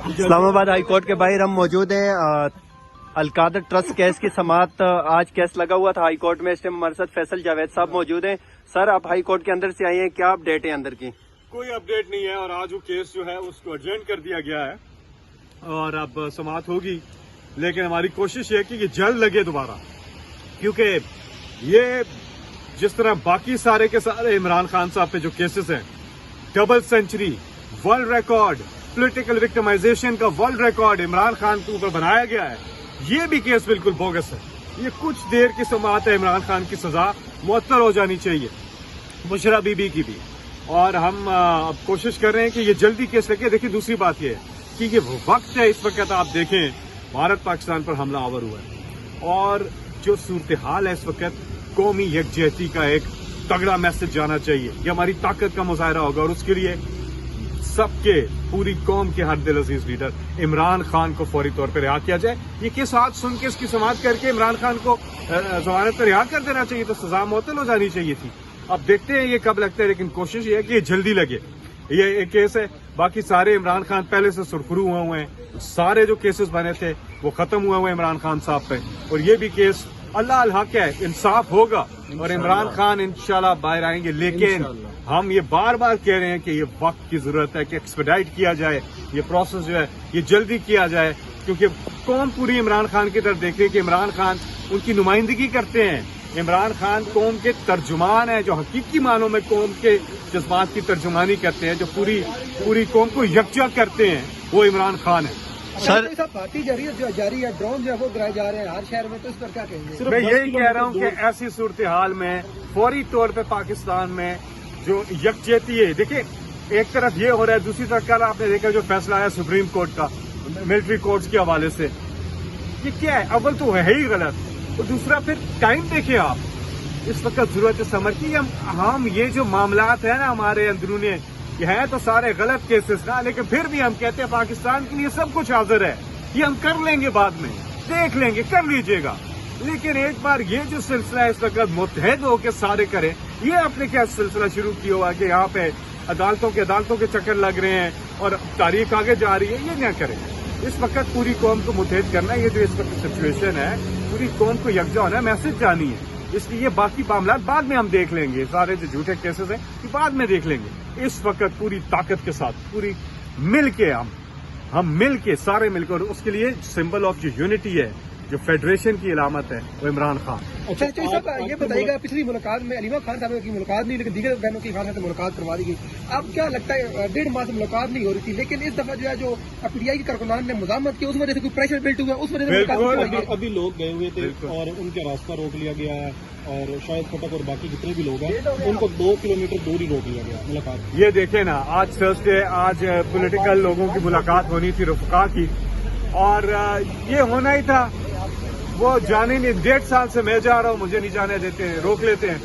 اسلام آباد high court کے باہر ہم موجود ہیں. القادر ٹرسٹ کیس کی سماعت آج کیس لگا ہوا تھا ہائی کورٹ میں. اس ٹائم ہمارے ساتھ فیصل جاوید صاحب موجود ہیں. سر آپ ہائی کورٹ کے اندر سے آئے ہیں, کیا اپڈیٹ ہے اندر کی؟ کوئی اپڈیٹ نہیں ہے اور آج وہ کیس جو ہے اس کو ایڈجرن کر دیا گیا ہے اور اب سماعت ہوگی, لیکن ہماری کوشش ہے کہ یہ جلد لگے دوبارہ, کیونکہ یہ جس طرح باقی سارے کے سارے عمران خان صاحب پہ جو کیسز ہیں, double century, world record, political victimization کا ورلڈ ریکارڈ عمران خان کے اوپر بنایا گیا ہے, یہ بھی کیس بالکل بوگس ہے. یہ کچھ دیر کی سماعت ہے, عمران خان کی سزا معطل ہو جانی چاہیے, بشرا بی بی کی بھی, اور ہم اب کوشش کر رہے ہیں کہ یہ جلدی کیس لگے. دیکھیں دوسری بات یہ ہے کہ یہ وقت ہے اس وقت, آپ دیکھیں بھارت پاکستان پر حملہ آور ہوا ہے اور جو صورتحال ہے اس وقت, قومی یکجہتی کا ایک تگڑا میسج جانا چاہیے. یہ ہماری طاقت کا مظاہرہ ہوگا اور اس کے لیے سب کے, پوری قوم کے ہر دل عزیز لیڈر عمران خان کو فوری طور پر رہا کیا جائے. یہ کیس آج سن کے اس کی سماعت کر کے عمران خان کو ضمانت پر رہا کر دینا چاہیے, تو سزا معطل ہو جانی چاہیے تھی. اب دیکھتے ہیں یہ کب لگتا ہے, لیکن کوشش یہ ہے کہ یہ جلدی لگے. یہ ایک کیس ہے, باقی سارے عمران خان پہلے سے سرخرو ہوئے ہیں, سارے جو کیسز بنے تھے وہ ختم ہوئے ہیں عمران خان صاحب پہ, اور یہ بھی کیس اللہ الحق ہے, انصاف ہوگا اور عمران خان انشاءاللہ باہر آئیں گے. لیکن ہم یہ بار بار کہہ رہے ہیں کہ یہ وقت کی ضرورت ہے کہ ایکسپیڈائٹ کیا جائے, یہ پروسیس جو ہے یہ جلدی کیا جائے, کیونکہ قوم پوری عمران خان کی طرف دیکھ رہی ہے کہ عمران خان ان کی نمائندگی کرتے ہیں. عمران خان قوم کے ترجمان ہیں, جو حقیقی معنوں میں قوم کے جذبات کی ترجمانی کرتے ہیں, جو پوری قوم کو یکجا کرتے ہیں, وہ عمران خان ہے. سر پارٹی جاری ہے, ڈرون جو ہے وہ گرائے جا رہے ہیں ہر شہر میں, تو اس پر کیا کہیں گے؟ میں یہی کہہ رہا ہوں کہ ایسی صورتحال میں فوری طور پہ پاکستان میں جو یکجہتی ہے, دیکھیں ایک طرف یہ ہو رہا ہے, دوسری طرف کل آپ نے دیکھا جو فیصلہ آیا سپریم کورٹ کا ملٹری کورٹس کے حوالے سے, یہ کیا ہے؟ اول تو ہے ہی غلط, اور دوسرا پھر ٹائم دیکھیں آپ, اس وقت ضرورت ہے سمجھ کی. ہم یہ جو معاملات ہیں نا ہمارے اندرونی, یہ ہیں تو سارے غلط کیسز نا, لیکن پھر بھی ہم کہتے ہیں پاکستان کے لیے سب کچھ حاضر ہے, یہ ہم کر لیں گے, بعد میں دیکھ لیں گے, کر لیجئے گا. لیکن ایک بار یہ جو سلسلہ ہے اس وقت متحد ہو کے سارے کریں. یہ آپ نے کیا سلسلہ شروع کیا ہوا کہ یہاں پہ عدالتوں کے چکر لگ رہے ہیں اور تاریخ آگے جا رہی ہے, یہ نہ کریں. اس وقت پوری قوم کو متحد کرنا ہے. یہ جو اس وقت سچویشن ہے, پوری قوم کو یکجا ہونا ہے, میسج جانی ہے. اس لیے باقی معاملات بعد میں ہم دیکھ لیں گے, سارے جو جھوٹے کیسز ہیں یہ بعد میں دیکھ لیں گے. اس وقت پوری طاقت کے ساتھ, پوری مل کے ہم مل کے سارے مل کر, اس کے لیے سمبل آف جو یونٹی ہے, جو فیڈریشن کی علامت ہے, وہ عمران خان. اچھا صاحب یہ بتائیے گا, پچھلی ملاقات میں علیمہ خان صاحب کی ملاقات نہیں, لیکن دیگر بہنوں کی خان صاحب سے ملاقات کروا دی گئی. اب کیا لگتا ہے 1.5 ماہ سے ملاقات نہیں ہو رہی تھی, لیکن اس دفعہ جو ہے جو پی ٹی آئی کے کارکنان نے مزاحمت کی, اس وجہ سے کوئی پریشر بلٹ ہوا, اس وجہ سے ابھی لوگ گئے ہوئے تھے اور ان کا راستہ روک لیا گیا ہے, اور شاید کوٹک اور باقی جتنے بھی لوگ ہیں ان کو 2 کلومیٹر دور ہی روک لیا گیا ملاقات. یہ دیکھیں نا, آج تھرسڈے, آج پولیٹیکل لوگوں کی ملاقات ہونی تھی رفقا کی, اور یہ ہونا ہی تھا. وہ جانے نہیں, 1.5 سال سے میں جا رہا ہوں, مجھے نہیں جانے دیتے ہیں, روک لیتے ہیں.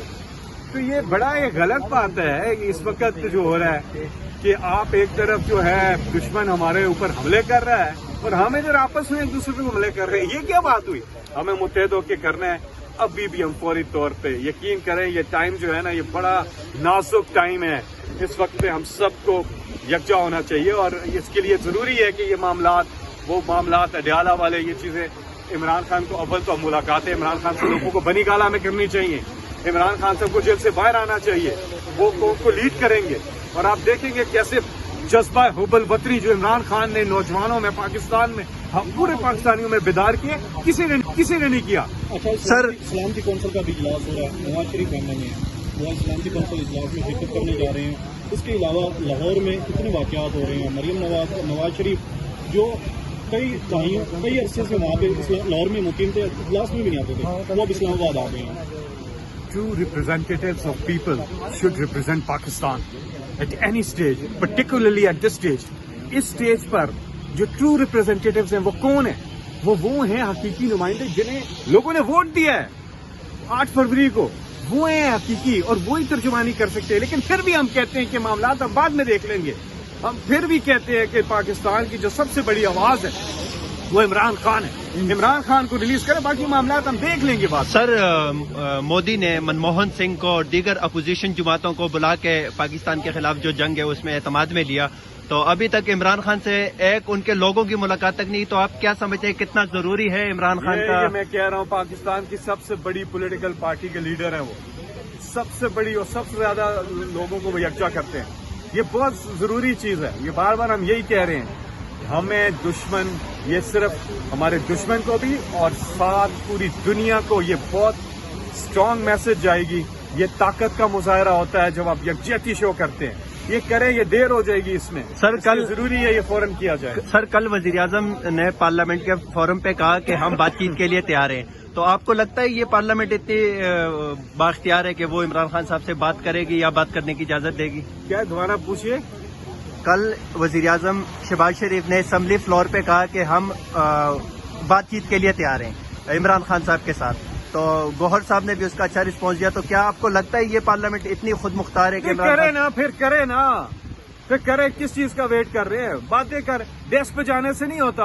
تو یہ بڑا ایک غلط بات ہے کہ اس وقت جو ہو رہا ہے کہ آپ ایک طرف جو ہے دشمن ہمارے اوپر حملے کر رہا ہے اور ہم ادھر آپس میں ایک دوسرے پہ حملے کر رہے ہیں. یہ کیا بات ہوئی؟ ہمیں متحد ہو کے کرنا ہے. ابھی بھی ہم فوری طور پہ یقین کریں, یہ ٹائم جو ہے نا یہ بڑا نازک ٹائم ہے. اس وقت پہ ہم سب کو یکجا ہونا چاہیے, اور اس کے لیے ضروری ہے کہ یہ معاملات, وہ معاملات اڈیالہ والے, یہ چیزیں عمران خان کو اول تو ملاقاتیں عمران خان سے لوگوں کو بنی گالہ میں کرنی چاہیے. عمران خان صاحب کو جیل سے باہر آنا چاہیے, وہ قوم کو لیڈ کریں گے. اور آپ دیکھیں گے کیسے جذبہ حب الوطنی جو عمران خان نے نوجوانوں میں, پاکستان میں, پورے پاکستانیوں میں بیدار کیے, کسی نے نہیں کیا. اچھا سر, سلامتی کونسل کا بھی اجلاس ہو رہا ہے, نواز شریف ایم این اے وہ سلامتی کونسل اجلاس میں شرکت کرنے جا رہے ہیں. اس کے علاوہ لاہور میں کتنے واقعات ہو رہے ہیں, مریم نواز شریف جو کئی عرصے سے وہاں پہ لاہور میں مقیم تھے, اجلاس میں بھی نہیں آتے تھے, وہ اب اسلام آباد آ گئے ہیں. True representatives of people should represent Pakistan at any stage, particularly at this stage. Us stage پر جو true representatives ہیں وہ کون ہیں؟ وہ ہیں حقیقی نمائندے جنہیں لوگوں نے ووٹ دیا ہے 8 فروری کو. وہ ہیں حقیقی, اور وہی ترجمانی کر سکتے ہیں. لیکن پھر بھی ہم کہتے ہیں کہ معاملات ہم بعد میں دیکھ لیں گے. ہم پھر بھی کہتے ہیں کہ پاکستان کی جو سب سے بڑی آواز ہے وہ عمران خان ہے. عمران خان کو ریلیز کریں, باقی معاملات ہم دیکھ لیں گے بعد. سر مودی نے منموہن سنگھ کو اور دیگر اپوزیشن جماعتوں کو بلا کے پاکستان کے خلاف جو جنگ ہے اس میں اعتماد میں لیا, تو ابھی تک عمران خان سے ایک ان کے لوگوں کی ملاقات تک نہیں. تو آپ کیا سمجھتے ہیں کتنا ضروری ہے عمران خان کا؟ یہ میں کہہ رہا ہوں پاکستان کی سب سے بڑی پولیٹیکل پارٹی کے لیڈر ہیں وہ, سب سے بڑی اور سب سے زیادہ لوگوں کو وہ یکجا کرتے ہیں. یہ بہت ضروری چیز ہے. یہ بار بار ہم یہی کہہ رہے ہیں, ہمیں دشمن, یہ صرف ہمارے دشمن کو بھی اور ساتھ پوری دنیا کو یہ بہت اسٹرانگ میسج جائے گی. یہ طاقت کا مظاہرہ ہوتا ہے جب آپ یکجہتی شو کرتے ہیں. یہ کریں, یہ دیر ہو جائے گی اس میں. سر کل ضروری ہے یہ فوراً کیا جائے. سر کل وزیر اعظم نے پارلیمنٹ کے فورم پہ کہا کہ ہم بات چیت کے لیے تیار ہیں. تو آپ کو لگتا ہے یہ پارلیمنٹ اتنی بااختیار ہے کہ وہ عمران خان صاحب سے بات کرے گی یا بات کرنے کی اجازت دے گی؟ کیا دوبارہ پوچھیے. کل وزیر اعظم شہباز شریف نے اسمبلی فلور پہ کہا کہ ہم بات چیت کے لیے تیار ہیں عمران خان صاحب کے ساتھ. تو گوہر صاحب نے بھی اس کا اچھا رسپانس دیا. تو کیا آپ کو لگتا ہے یہ پارلیمنٹ اتنی خود مختار ہے کہ کرے نا, پھر کرے. کس چیز کا ویٹ کر رہے ہیں؟ باتیں کر, ڈیسک پہ جانے سے نہیں ہوتا.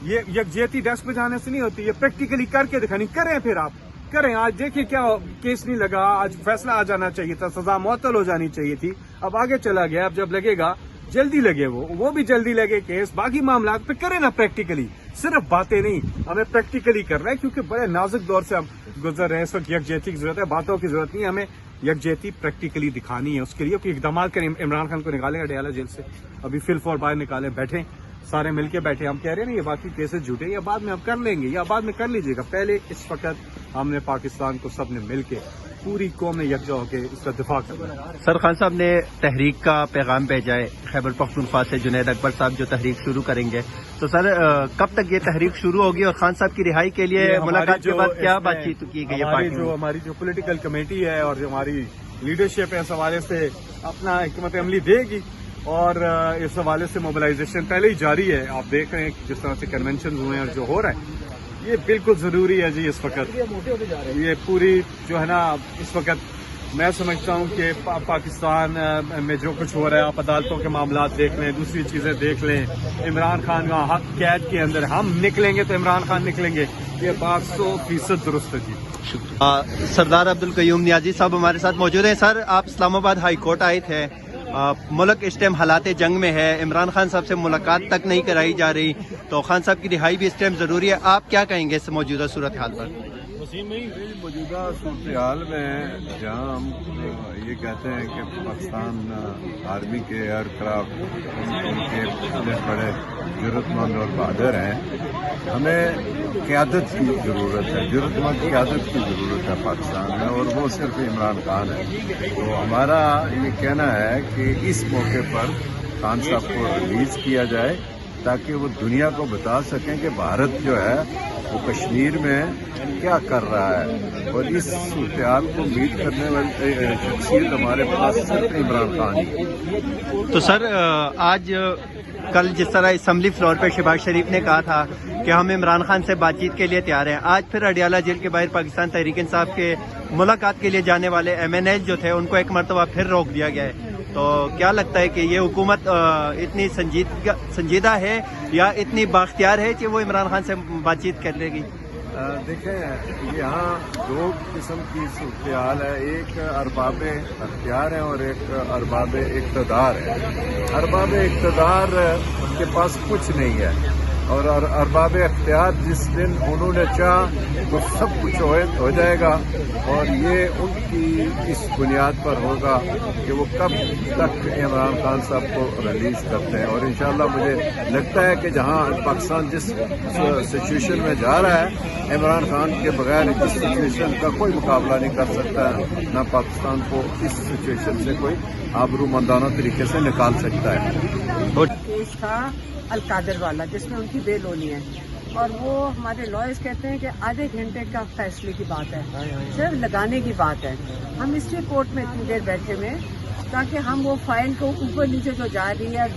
یہ یکجہتی ڈیسک پہ جانے سے نہیں ہوتی. یہ پریکٹیکلی کر کے دکھانی. کریں, پھر آپ کریں. آج دیکھیے کیا کیس نہیں لگا, آج فیصلہ آ جانا چاہیے تھا, سزا معطل ہو جانی چاہیے تھی. اب آگے چلا گیا. اب جب لگے گا جلدی لگے, وہ بھی جلدی لگے کیس. باقی معاملات پہ کریں نا پریکٹیکلی, صرف باتیں نہیں. ہمیں پریکٹیکلی کرنا ہے کیونکہ بڑے نازک دور سے ہم گزر رہے ہیں. اس وقت یکجہتی کی ضرورت ہے, باتوں کی ضرورت نہیں. ہمیں یکجہتی پریکٹیکلی دکھانی ہے. اس کے لیے کوئی اقدامات کریں. عمران خان کو نکالیں اڈیالہ جیل سے, ابھی فل فور باہر نکالیں, بیٹھیں سارے مل کے بیٹھے. ہم کہہ رہے ہیں نا یہ باقی کیسز جھوٹے, یا بعد میں ہم کر لیں گے, یا بعد میں کر لیجیے گا. پہلے اس وقت ہم نے پاکستان کو سب نے مل کے, پوری قوم نے یکجا ہو کے اس کا دفاع کرنا ہے. سر خان صاحب نے تحریک کا پیغام بھیجا ہے خیبر پختونخوا سے. جنید اکبر صاحب جو تحریک شروع کریں گے, تو سر کب تک یہ تحریک شروع ہوگی اور خان صاحب کی رہائی کے لیے ملاقات کے بعد کیا بات چیت کی گئی ہے؟ ہماری جو پولیٹیکل کمیٹی ہے اور جو ہماری لیڈرشپ ہے اس حوالے سے اپنا حکمت عملی دے گی, اور اس حوالے سے موبلائزیشن پہلے ہی جاری ہے. آپ دیکھ رہے ہیں جس طرح سے کنونشن ہوئے ہیں اور جو ہو رہا ہے, یہ بالکل ضروری ہے جی. اس وقت یہ پوری جو ہے نا, اس وقت میں سمجھتا ہوں کہ پاکستان میں جو کچھ ہو رہا ہے, آپ عدالتوں کے معاملات دیکھ لیں, دوسری چیزیں دیکھ لیں. عمران خان کا حق قید کے اندر, ہم نکلیں گے تو عمران خان نکلیں گے. یہ بات 100% درست ہے جی. سردار عبدالقیوم نیازی صاحب ہمارے ساتھ موجود ہیں. سر آپ اسلام آباد ہائی کورٹ آئے تھے, ملک اس ٹائم حالات جنگ میں ہے, عمران خان صاحب سے ملاقات تک نہیں کرائی جا رہی, تو خان صاحب کی رہائی بھی اس ٹائم ضروری ہے. آپ کیا کہیں گے اس موجودہ صورتحال پر؟ موجودہ صورتحال میں جہاں ہم یہ کہتے ہیں کہ پاکستان آرمی کے ایئر کرافٹ ان کے بڑے ضرورت مند اور بہادر ہیں, ہمیں قیادت کی ضرورت ہے, ضرورت مند قیادت کی ضرورت ہے پاکستان میں, اور وہ صرف عمران خان ہے. تو ہمارا یہ کہنا ہے کہ اس موقع پر خان صاحب کو ریلیز کیا جائے تاکہ وہ دنیا کو بتا سکیں کہ بھارت جو ہے وہ کشمیر میں کیا کر رہا ہے, اور اس صورتحال کو میٹ کرنے والی شخصیت ہمارے پاس صرف عمران خان ہے. تو سر آج کل جس طرح اسمبلی فلور پہ شہباز شریف نے کہا تھا کہ ہم عمران خان سے بات چیت کے لیے تیار ہیں, آج پھر اڈیالہ جیل کے باہر پاکستان تحریک انصاف کے ملاقات کے لیے جانے والے MNAs جو تھے ان کو ایک مرتبہ پھر روک دیا گیا ہے. تو کیا لگتا ہے کہ یہ حکومت اتنی سنجیدہ ہے یا اتنی بااختیار ہے کہ وہ عمران خان سے بات چیت کر لے گی؟ دیکھیں, یہاں دو قسم کی صورتحال ہے, ایک ارباب اختیار ہے اور ایک ارباب اقتدار ہے. ارباب اقتدار ان کے پاس کچھ نہیں ہے, اور ارباب اختیار جس دن انہوں نے چاہ تو سب کچھ ہو جائے گا, اور یہ ان کی اس بنیاد پر ہوگا کہ وہ کب تک عمران خان صاحب کو ریلیز کرتے ہیں. اور انشاءاللہ مجھے لگتا ہے کہ جہاں پاکستان جس سچویشن میں جا رہا ہے, عمران خان کے بغیر اس سچویشن کا کوئی مقابلہ نہیں کر سکتا ہے, نہ پاکستان کو اس سچویشن سے کوئی آبرو مندانہ طریقے سے نکال سکتا ہے. کیس تھا القادر والا جس میں ان کی بیل ہونی ہے, اور وہ ہمارے لائرز کہتے ہیں کہ آدھے گھنٹے کا فیصلے کی بات ہے, صرف لگانے کی بات ہے. ہم اس لیے کورٹ میں اتنی دیر بیٹھے ہوئے تاکہ ہم وہ فائل کو اوپر نیچے جو جا رہی ہے,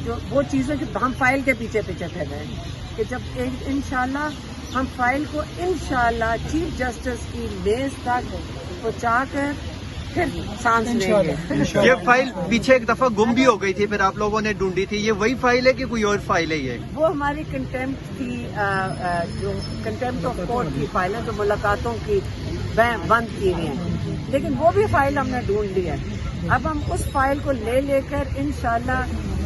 جو وہ چیزیں ہم فائل کے پیچھے پھر رہے ہیں کہ جب انشاءاللہ ہم فائل کو انشاءاللہ چیف جسٹس کی میز تک پہنچا کر پھر سانس لیں گے. یہ فائل پیچھے ایک دفعہ گم بھی ہو گئی تھی, پھر آپ لوگوں نے ڈھونڈی تھی, یہ وہی فائل ہے کہ کوئی اور فائل ہے؟ یہ وہ ہماری کنٹمپٹ کی جو کنٹمپٹ آف کورٹ کی فائل ہے, جو ملاقاتوں کی بند کی ہوئی ہیں, لیکن وہ بھی فائل ہم نے ڈھونڈ لی ہے. اب ہم اس فائل کو لے کر انشاءاللہ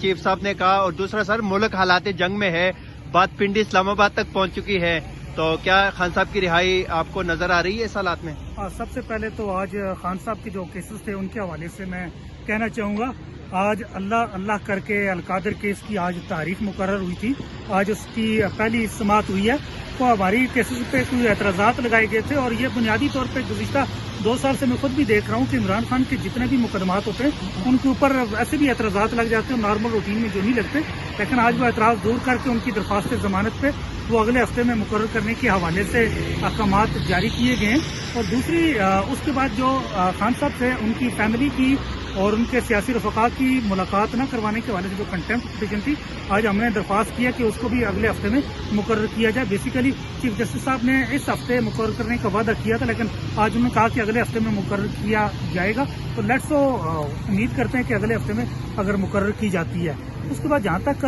چیف صاحب نے کہا؟ اور دوسرا سر, ملک حالات جنگ میں ہے, بات پنڈی اسلام آباد تک پہنچ چکی ہے, تو کیا خان صاحب کی رہائی آپ کو نظر آ رہی ہے اس حالات میں؟ سب سے پہلے تو آج خان صاحب کے جو کیسز تھے ان کے حوالے سے میں کہنا چاہوں گا, آج اللہ اللہ کر کے القادر کیس کی آج تاریخ مقرر ہوئی تھی, آج اس کی پہلی سماعت ہوئی ہے. تو ہماری کیسز پہ کوئی اعتراضات لگائے گئے تھے, اور یہ بنیادی طور پہ گزشتہ 2 سال سے میں خود بھی دیکھ رہا ہوں کہ عمران خان کے جتنے بھی مقدمات ہوتے ہیں ان کے اوپر ایسے بھی اعتراضات لگ جاتے ہیں نارمل روٹین میں جو نہیں لگتے, لیکن آج وہ اعتراض دور کر کے ان کی درخواست ضمانت پہ وہ اگلے ہفتے میں مقرر کرنے کے حوالے سے احکامات جاری کیے گئے ہیں. اور دوسری اس کے بعد جو خان صاحب سے ان کی فیملی کی اور ان کے سیاسی رفقا کی ملاقات نہ کروانے کے حوالے سے جو کنٹمپٹ پٹیشن تھی, آج ہم نے درخواست کیا کہ اس کو بھی اگلے ہفتے میں مقرر کیا جائے. بیسیکلی چیف جسٹس صاحب نے اس ہفتے مقرر کرنے کا وعدہ کیا تھا, لیکن آج انہوں نے کہا کہ اگلے ہفتے میں مقرر کیا جائے گا. تو لیٹس امید کرتے ہیں کہ اگلے ہفتے میں اگر مقرر کی جاتی ہے. اس کے بعد جہاں تک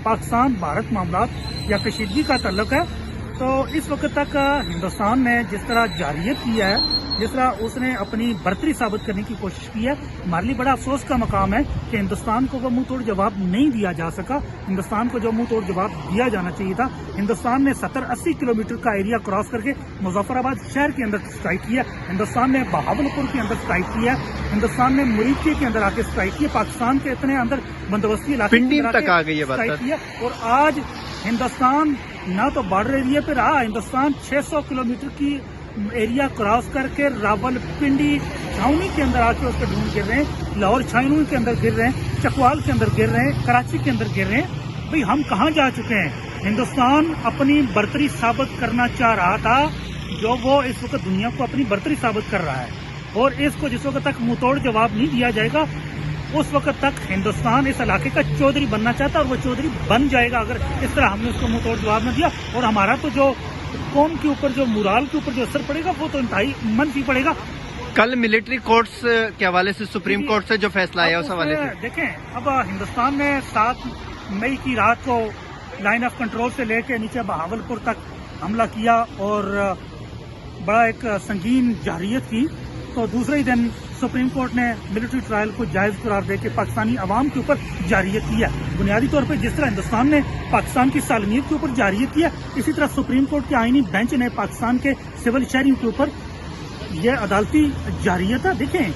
پاکستان بھارت معاملات یا کشیدگی کا تعلق ہے, تو اس وقت تک ہندوستان نے جس طرح جارحیت کیا ہے, جس طرح اس نے اپنی برتری ثابت کرنے کی کوشش کی ہے, ہمارے لیے بڑا افسوس کا مقام ہے کہ ہندوستان کو وہ منہ توڑ جواب نہیں دیا جا سکا. ہندوستان کو جو منہ توڑ جواب دیا جانا چاہیے تھا, ہندوستان نے 70-80 کلومیٹر کا ایریا کراس کر کے مظفر آباد شہر کے اندر اسٹرائک کیا, ہندوستان نے بہاولپور کے اندر اسٹرائک کیا, ہندوستان نے مریچے کے اندر آ کے اسٹرائک کیا, پاکستان کے اتنے اندر بندوبستی علاقے پنڈی تک آ گئی ہے اسٹرائک کیا. اور آج ہندوستان نہ تو بارڈر ایریا پہ رہا, ہندوستان 600 کلومیٹر کی ایریا کراس کر کے راول پنڈی چھاؤنی کے اندر آ کے اس پہ ڈھونڈ گر رہے ہیں, لاہور چھاؤنی کے اندر گر رہے ہیں, چکوال کے اندر گر رہے ہیں, کراچی کے اندر گر رہے ہیں. بھئی ہم کہاں جا چکے ہیں؟ ہندوستان اپنی برتری ثابت کرنا چاہ رہا تھا, جو وہ اس وقت دنیا کو اپنی برتری ثابت کر رہا ہے, اور اس کو جس وقت تک منہ توڑ جواب نہیں دیا جائے گا اس وقت تک ہندوستان اس علاقے کا چودھری بننا چاہتا ہے, اور وہ چودھری بن جائے گا اگر اس طرح ہم نے اس کو منہ توڑ جواب نہ دیا. اور ہمارا تو جو قوم کے اوپر جو مورال کے اوپر جو اثر پڑے گا وہ تو انتہائی منفی پڑے گا. کل ملٹری کورٹس کے حوالے سے سپریم کورٹ سے جو فیصلہ آیا اس حوالے سے دیکھیں, اب ہندوستان نے 7 مئی کی رات کو لائن آف کنٹرول سے لے کے نیچے بہاولپور تک حملہ کیا اور بڑا ایک سنگین جارحیت کی. تو دوسرے ہی دن سپریم کورٹ نے ملٹری ٹرائل کو جائز قرار دے کے پاکستانی عوام کے اوپر جارحیت کیا. بنیادی طور پہ جس طرح ہندوستان نے پاکستان کی سالمیت کے اوپر جارحیت کیا, اسی طرح سپریم کورٹ کے آئینی بینچ نے پاکستان کے سول شہریوں کے اوپر یہ عدالتی جارحیت ہے. دیکھیں,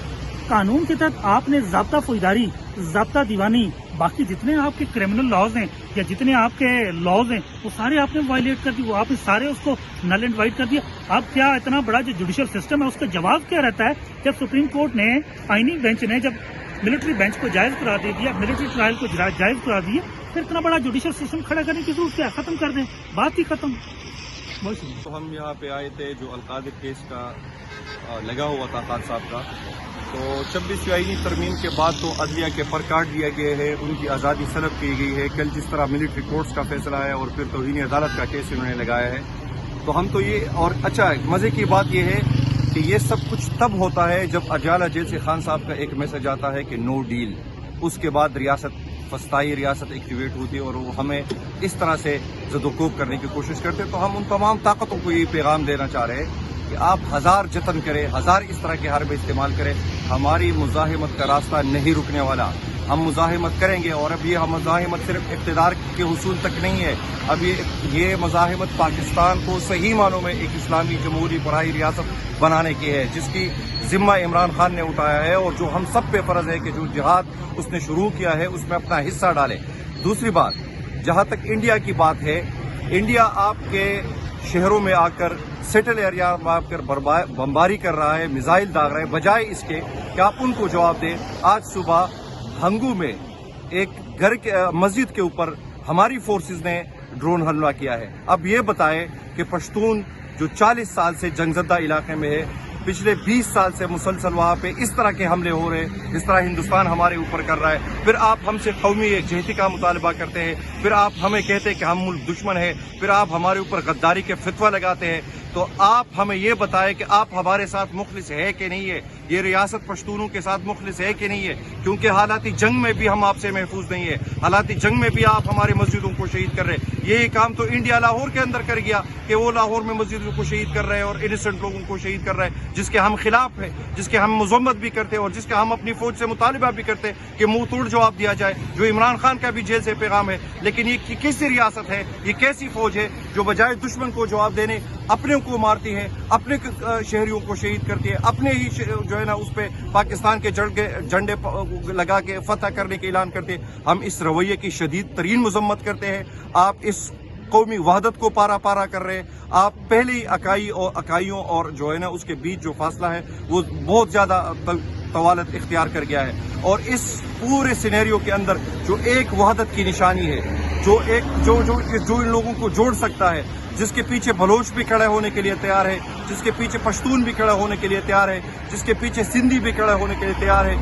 قانون کے تحت آپ نے ضابطہ فوجداری, ضابطہ دیوانی, باقی جتنے آپ کے کرمنل لاز ہیں یا جتنے آپ کے لاز ہیں وہ سارے آپ نے وائلیٹ کر دی, وہ آپ نے سارے اس کو نل اینڈ وائٹ کر دیا. اب کیا اتنا بڑا جو جوڈیشل سسٹم ہے اس کا جواب کیا رہتا ہے جب سپریم کورٹ نے آئینی بینچ نے جب ملٹری بینچ کو جائز قرار دے دیا, ملٹری ٹرائل کو جائز قرار دیا, پھر اتنا بڑا جوڈیشل سسٹم کھڑا کرنے کی ضرورت کیا؟ ختم کر دیں, بات ہی ختم. تو ہم یہاں پہ آئے تھے جو القادر کیس کا لگا ہوا تھا خان صاحب کا, تو 26 آئینی ترمیم کے بعد تو عدلیہ کے پر کاٹ دیا گئے ہے, ان کی آزادی سلب کی گئی ہے. کل جس طرح ملٹری کورٹس کا فیصلہ ہے اور پھر توہین عدالت کا کیس انہوں نے لگایا ہے, تو ہم تو یہ, اور اچھا مزے کی بات یہ ہے کہ یہ سب کچھ تب ہوتا ہے جب اجالہ جیل سے خان صاحب کا ایک میسج آتا ہے کہ نو ڈیل, اس کے بعد ریاست فسطائی ریاست ایکٹیویٹ ہوتی ہے اور وہ ہمیں اس طرح سے زد و کوب کرنے کی کوشش کرتے. تو ہم ان تمام طاقتوں کو یہ پیغام دینا چاہ رہے ہیں کہ آپ 1000 جتن کریں, 1000 اس طرح کے حربے استعمال کریں, ہماری مزاحمت کا راستہ نہیں رکنے والا. ہم مزاحمت کریں گے, اور اب یہ مزاحمت صرف اقتدار کے حصول تک نہیں ہے, اب یہ مزاحمت پاکستان کو صحیح معنوں میں ایک اسلامی جمہوری پرائی ریاست بنانے کی ہے, جس کی ذمہ عمران خان نے اٹھایا ہے, اور جو ہم سب پہ فرض ہے کہ جو جہاد اس نے شروع کیا ہے اس میں اپنا حصہ ڈالے. دوسری بات, جہاں تک انڈیا کی بات ہے, انڈیا آپ کے شہروں میں آ کر, سیٹل ایریا میں آ کر بمباری کر رہا ہے, میزائل داغ رہا ہے, بجائے اس کے کہ آپ ان کو جواب دیں. آج صبح ہنگو میں ایک گھر کے مسجد کے اوپر ہماری فورسز نے ڈرون حملہ کیا ہے. اب یہ بتائیں کہ پشتون جو 40 سال سے جنگ زدہ علاقے میں ہے, پچھلے 20 سال سے مسلسل وہاں پہ اس طرح کے حملے ہو رہے ہیں جس طرح ہندوستان ہمارے اوپر کر رہا ہے, پھر آپ ہم سے قومی یکجہتی کا مطالبہ کرتے ہیں, پھر آپ ہمیں کہتے ہیں کہ ہم ملک دشمن ہے, پھر آپ ہمارے اوپر غداری کے فتویٰ لگاتے ہیں. تو آپ ہمیں یہ بتائیں کہ آپ ہمارے ساتھ مخلص ہے کہ نہیں ہے. یہ ریاست پشتونوں کے ساتھ مخلص ہے کہ نہیں ہے، کیونکہ حالات جنگ میں بھی ہم آپ سے محفوظ نہیں ہے، حالات جنگ میں بھی آپ ہمارے مسجدوں کو شہید کر رہے ہیں۔ یہی کام تو انڈیا لاہور کے اندر کر گیا کہ وہ لاہور میں مسجدوں کو شہید کر رہے ہیں اور انیسنٹ لوگوں کو شہید کر رہے ہیں، جس کے ہم خلاف ہیں، جس کے ہم مذمت بھی کرتے ہیں اور جس کا ہم اپنی فوج سے مطالبہ بھی کرتے ہیں کہ منہ توڑ جواب دیا جائے، جو عمران خان کا بھی جیل سے پیغام ہے۔ لیکن یہ کیسی ریاست ہے، یہ کیسی فوج ہے جو بجائے دشمن کو جواب دینے اپنے کو مارتی ہے، اپنے شہریوں کو شہید کرتی ہے، اپنے ہی جو ہے نا اس پہ پاکستان کے جھنڈے لگا کے فتح کرنے کے اعلان کرتے ہیں۔ ہم اس رویے کی شدید ترین مذمت کرتے ہیں۔ آپ اس قومی وحدت کو پارا پارا کر رہے ہیں۔ آپ پہلی اکائیوں اور جو ہے نا اس کے بیچ جو فاصلہ ہے وہ بہت زیادہ طوالت اختیار کر گیا ہے، اور اس پورے سینیریو کے اندر جو ایک وحدت کی نشانی ہے، جو ان لوگوں کو جوڑ سکتا ہے، جس کے پیچھے بلوچ بھی کھڑے ہونے کے لیے تیار ہے، جس کے پیچھے پشتون بھی کھڑے ہونے کے لیے تیار ہے، جس کے پیچھے سندھی بھی کھڑے ہونے کے لیے تیار ہے،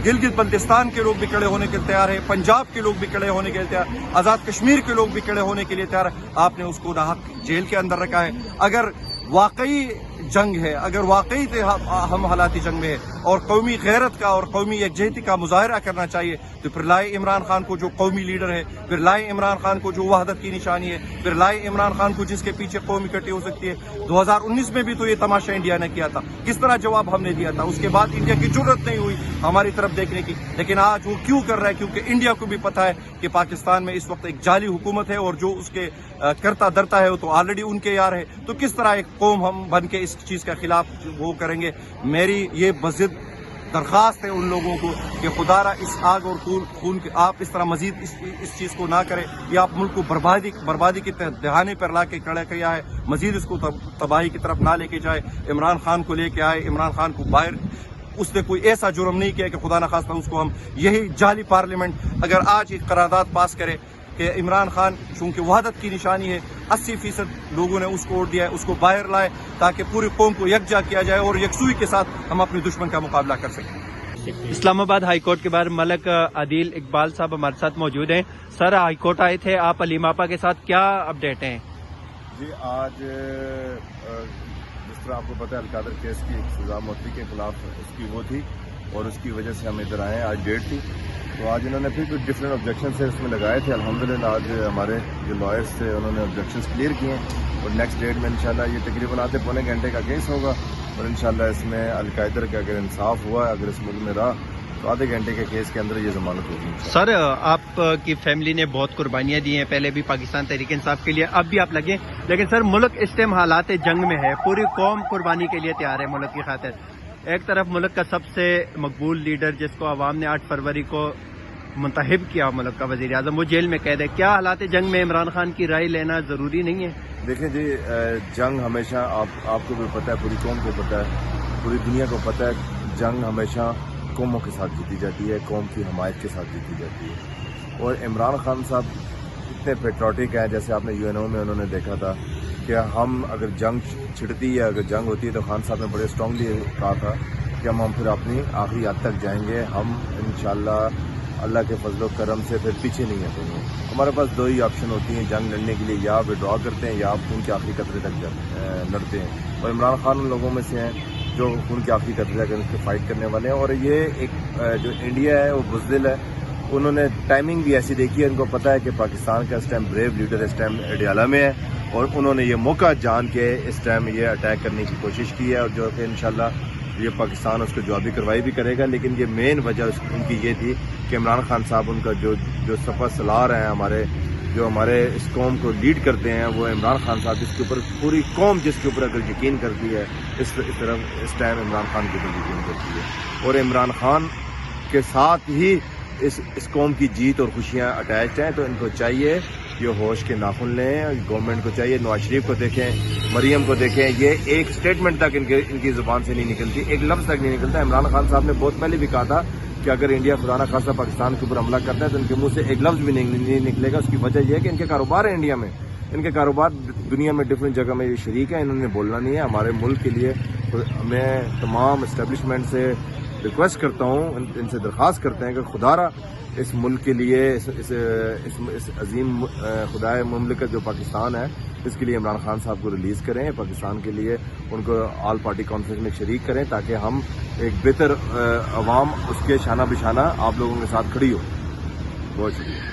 گلگت بلتستان کے لوگ بھی کھڑے ہونے کے لیے تیار ہے، پنجاب کے لوگ بھی کھڑے ہونے کے لیے تیار، آزاد کشمیر کے لوگ بھی کھڑے ہونے کے لیے تیار ہے۔ آپ نے اس کو ناحق جیل کے اندر رکھا ہے۔ اگر واقعی جنگ ہے، اگر واقعی ہم حالاتی جنگ میں ہے اور قومی غیرت کا اور قومی یکجہتی کا مظاہرہ کرنا چاہیے تو پھر لائے عمران خان کو جو قومی لیڈر ہے، پھر لائے عمران خان کو جو وحدت کی نشانی ہے، پھر لائے عمران خان کو جس کے پیچھے قوم اکٹھی ہو سکتی ہے۔ 2019 میں بھی تو یہ تماشا انڈیا نے کیا تھا، کس طرح جواب ہم نے دیا تھا، اس کے بعد انڈیا کی جرت نہیں ہوئی ہماری طرف دیکھنے کی۔ لیکن آج وہ کیوں کر رہا ہے؟ کیونکہ انڈیا کو بھی پتا ہے کہ پاکستان میں اس وقت ایک جعلی حکومت ہے اور جو اس کے کرتا درتا ہے وہ تو آلریڈی ان کے یار ہے، تو کس طرح ایک قوم ہم بن کے اس چیز کا خلاف وہ کریں گے۔ میری یہ بضد درخواست ہے ان لوگوں کو کہ خدا را اس آگ اور خون کے آپ اس طرح مزید اس چیز کو نہ کریں، یہ آپ ملک کو بربادی کے دہانے پر لا کے کھڑا کیا ہے، مزید اس کو تباہی کی طرف نہ لے کے جائے۔ عمران خان کو لے کے آئے، عمران خان کو باہر، اس نے کوئی ایسا جرم نہیں کیا کہ خدا نخواستہ اس کو ہم یہی جعلی پارلیمنٹ اگر آج ایک قرارداد پاس کرے کہ عمران خان چونکہ وحدت کی نشانی ہے، 80% لوگوں نے اس کو ووٹ دیا ہے، اس کو باہر لائے تاکہ پوری قوم کو یکجا کیا جائے اور یکسوئی کے ساتھ ہم اپنے دشمن کا مقابلہ کر سکیں۔ اسلام آباد ہائی کورٹ کے باہر ملک عادل اقبال صاحب ہمارے ساتھ موجود ہیں۔ سر، ہائی کورٹ آئے تھے آپ، علیم آپا کے ساتھ کیا اپڈیٹ ہیں؟ جی، آج جس طرح آپ کو پتہ ہے القادر کیس کی سزا موتی کے خلاف اس کی وہ تھی اور اس کی وجہ سے ہم ادھر آئے ہیں، آج ڈیٹ تھی، تو آج انہوں نے پھر کچھ ڈفرینٹ آبجیکشن سے اس میں لگائے تھے۔ الحمدللہ آج ہمارے جو لائرس تھے انہوں نے آبجیکشنس کلیئر کیے ہیں اور نیکسٹ ڈیٹ میں انشاءاللہ یہ تقریباً آدھے پونے گھنٹے کا کیس ہوگا اور انشاءاللہ اس میں القادر کا اگر انصاف ہوا، اگر اس ملک میں رہا تو آدھے گھنٹے کے کیس کے اندر یہ ضمانت ہوگی۔ سر، آپ کی فیملی نے بہت قربانیاں دی ہیں، پہلے بھی پاکستان تحریک انصاف کے لیے، اب بھی آپ لگے، لیکن سر ملک اس ٹائم حالات جنگ میں ہے، پوری قوم قربانی کے لیے تیار ہے ملک کی خاطر۔ ایک طرف ملک کا سب سے مقبول لیڈر جس کو عوام نے 8 فروری کو منتخب کیا ملک کا وزیر اعظم، وہ جیل میں قید ہے، کیا حالات جنگ میں عمران خان کی رائے لینا ضروری نہیں ہے؟ دیکھیں جی، جنگ ہمیشہ آپ کو بھی پتہ ہے، پوری قوم کو پتہ ہے، پوری دنیا کو پتہ ہے، جنگ ہمیشہ قوموں کے ساتھ جیتی جاتی ہے، قوم کی حمایت کے ساتھ جیتی جاتی ہے۔ اور عمران خان صاحب اتنے پیٹریوٹک ہیں، جیسے آپ نے UNO میں انہوں نے دیکھا تھا کہ ہم اگر جنگ چھڑتی ہے، اگر جنگ ہوتی ہے تو خان صاحب نے بڑے اسٹرانگلی کہا تھا کہ ہم پھر اپنی آخری حد تک جائیں گے، ہم انشاءاللہ اللہ کے فضل و کرم سے پھر پیچھے نہیں ہٹیں گے۔ ہمارے پاس 2 ہی آپشن ہوتی ہیں جنگ لڑنے کے لیے، یا وڈرا کرتے ہیں یا خون کے آخری قطرے تک لڑتے ہیں، اور عمران خان ان لوگوں میں سے ہیں جو خون کے آخری قطرے تک فائٹ کرنے والے ہیں۔ اور یہ ایک جو انڈیا ہے وہ بزدل ہے، انہوں نے ٹائمنگ بھی ایسی دیکھی ہے، ان کو پتہ ہے کہ پاکستان کا اس ٹائم بریو لیڈر اس ٹائم اڈیالہ میں ہے اور انہوں نے یہ موقع جان کے اس ٹائم یہ اٹیک کرنے کی کوشش کی ہے، اور جو کہ انشاءاللہ یہ پاکستان اس کو جوابی کارروائی بھی کرے گا۔ لیکن یہ مین وجہ ان کی یہ تھی کہ عمران خان صاحب ان کا جو سفر سالار ہیں، ہمارے اس قوم کو لیڈ کرتے ہیں، وہ عمران خان صاحب، جس کے اوپر پوری قوم جس کے اوپر اگر یقین کرتی ہے، اس طرف اس ٹائم عمران خان کے اوپر یقین کرتی ہے، اور عمران خان کے ساتھ ہی اس قوم کی جیت اور خوشیاں اٹیچڈ ہیں۔ تو ان کو چاہیے یہ ہوش کے ناخن لیں، گورنمنٹ کو چاہیے نواز شریف کو دیکھیں، مریم کو دیکھیں، یہ ایک سٹیٹمنٹ تک ان کی زبان سے نہیں نکلتی، ایک لفظ تک نہیں نکلتا۔ عمران خان صاحب نے بہت پہلے بھی کہا تھا کہ اگر انڈیا خدا نہ خواستہ پاکستان کے اوپر حملہ کرتا ہے تو ان کے منہ سے ایک لفظ بھی نہیں نکلے گا۔ اس کی وجہ یہ ہے کہ ان کے کاروبار ہے انڈیا میں، ان کے کاروبار دنیا میں ڈفرینٹ جگہ میں یہ شریک ہے، انہوں نے بولنا نہیں ہے۔ ہمارے ملک کے لیے ہمیں تمام اسٹیبلشمنٹ سے ریکویسٹ کرتا ہوں، ان سے درخواست کرتے ہیں کہ خدارا اس ملک کے لیے اس عظیم خدائے مملکت جو پاکستان ہے، اس کے لیے عمران خان صاحب کو ریلیز کریں، پاکستان کے لیے ان کو آل پارٹی کانفرنس میں شریک کریں تاکہ ہم ایک بہتر عوام اس کے شانہ بشانہ آپ لوگوں کے ساتھ کھڑی ہو. بہت شکریہ.